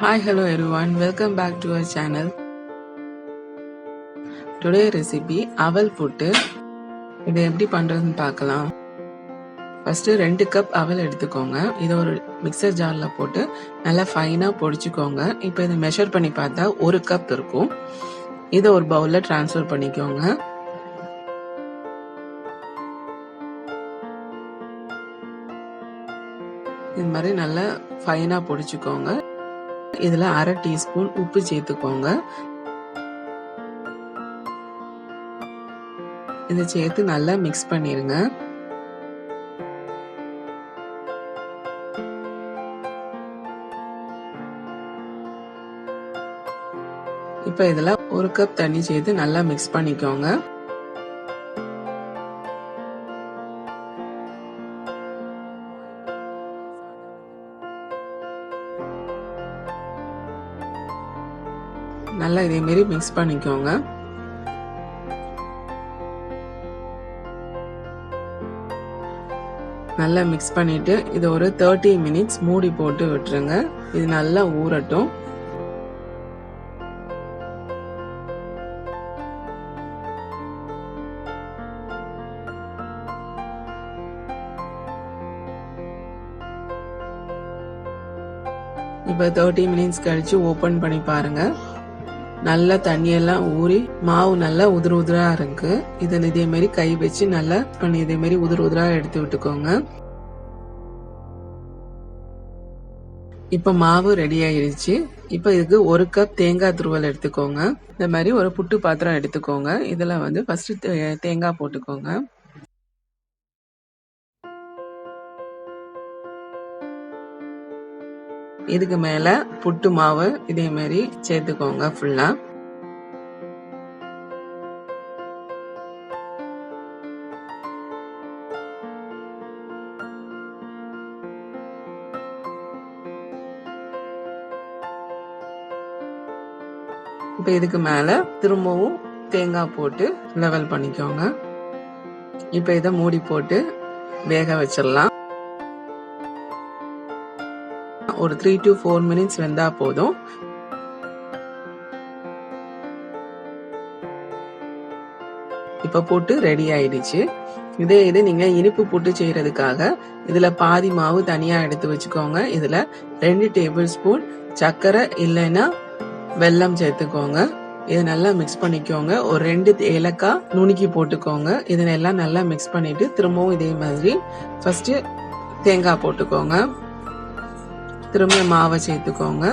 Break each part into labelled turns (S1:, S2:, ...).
S1: Hi, hello everyone. Welcome back to our channel. Today recipe Aval puttu. இதை எப்படி பண்றதுன்னு பார்க்கலாம். ஃபர்ஸ்ட் 2 கப் அவல் எடுத்துக்கோங்க. இதை ஒரு மிக்சர் ஜார்ல போட்டு நல்லா ஃபைனா பொடிச்சுக்கோங்க. இப்போ இதை மெஷர் பண்ணி பார்த்தா 1 கப் இருக்கும். இதை ஒரு பவுல்ல ட்ரான்ஸ்ஃபர் பண்ணிக்கோங்க. இந்த மாதிரி நல்லா ஃபைனா பொடிச்சுக்கோங்க. இதுல 1/2 டீஸ்பூன் உப்பு சேர்த்துக்கோங்க. இதை சேர்த்து நல்லா மிக்ஸ் பண்ணிருங்க. இப்போ இதுல 1 கப் தண்ணி சேர்த்து நல்லா மிக்ஸ் பண்ணிக்கோங்க. நல்லா இதே மாதிரி மிக்ஸ் பண்ணிக்கோங்க. நல்லா மிக்ஸ் பண்ணிட்டு இது ஒரு 30 மினிட்ஸ் மூடி போட்டு விட்டுருங்க. இது நல்லா ஊறட்டும். இப்போ 30 மினிட்ஸ் கழிச்சு ஓபன் பண்ணி பாருங்க. நல்லா தண்ணியெல்லாம் ஊறி மாவு நல்லா உதிர உதிரா இருக்கு. இதை இதே மாதிரி கை வச்சு நல்லா பண்ணி இதே மாதிரி உதிர உதிரா எடுத்து விட்டுக்கோங்க. இப்ப மாவு ரெடி ஆயிருச்சு. இப்ப இதுக்கு 1 கப் தேங்காய் துருவல் எடுத்துக்கோங்க. இந்த மாதிரி ஒரு புட்டு பாத்திரம் எடுத்துக்கோங்க. இதுல வந்து ஃபர்ஸ்ட் தேங்காய் போட்டுக்கோங்க. இதுக்கு மேல புட்டு மாவு இதே மாதிரி சேர்த்துக்கோங்க ஃபுல்லா. இப்ப இதுக்கு மேல திரும்பவும் தேங்காய் போட்டு லெவல் பண்ணிக்கோங்க. இப்ப இதை மூடி போட்டு வேக வச்சிடலாம். ஒரு 3 to 4 மினிட்ஸ் வெந்தா போதும். இப்ப போட்டு ரெடி ஆயிடுச்சு. இது நீங்க இனிப்பு புட்டு செய்யறதுக்காக இதுல பாதி மாவு தனியா எடுத்து வச்சுக்கோங்க. இதுல 2 டேபிள் ஸ்பூன் சர்க்கரை இல்லைன்னா வெல்லம் சேர்த்துக்கோங்க. இதை நல்லா மிக்ஸ் பண்ணிக்கோங்க. ஒரு 2 ஏலக்காய் நுணுக்கி போட்டுக்கோங்க. இதெல்லாம் நல்லா மிக்ஸ் பண்ணிட்டு திரும்பவும் இதே மாதிரி ஃபர்ஸ்ட் தேங்காய் போட்டுக்கோங்க. திரும்ப மாவை சேர்த்துக்கோங்க.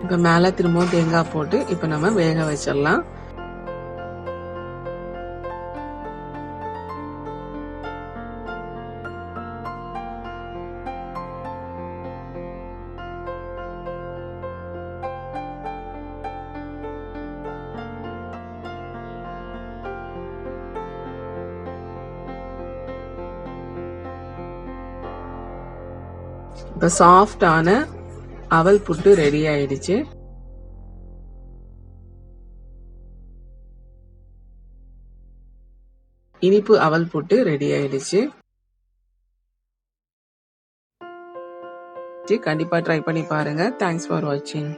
S1: இப்ப மேல திரும்பவும் தேங்காய் போட்டு இப்ப நம்ம வேக வச்சிடலாம். இப்ப சாஃப்டான அவல் புட்டு ரெடி ஆயிடுச்சு. இனிப்பு அவல் புட்டு ரெடி ஆயிடுச்சு. கண்டிப்பா ட்ரை பண்ணி பாருங்க. தேங்க்ஸ் ஃபார் வாட்சிங்.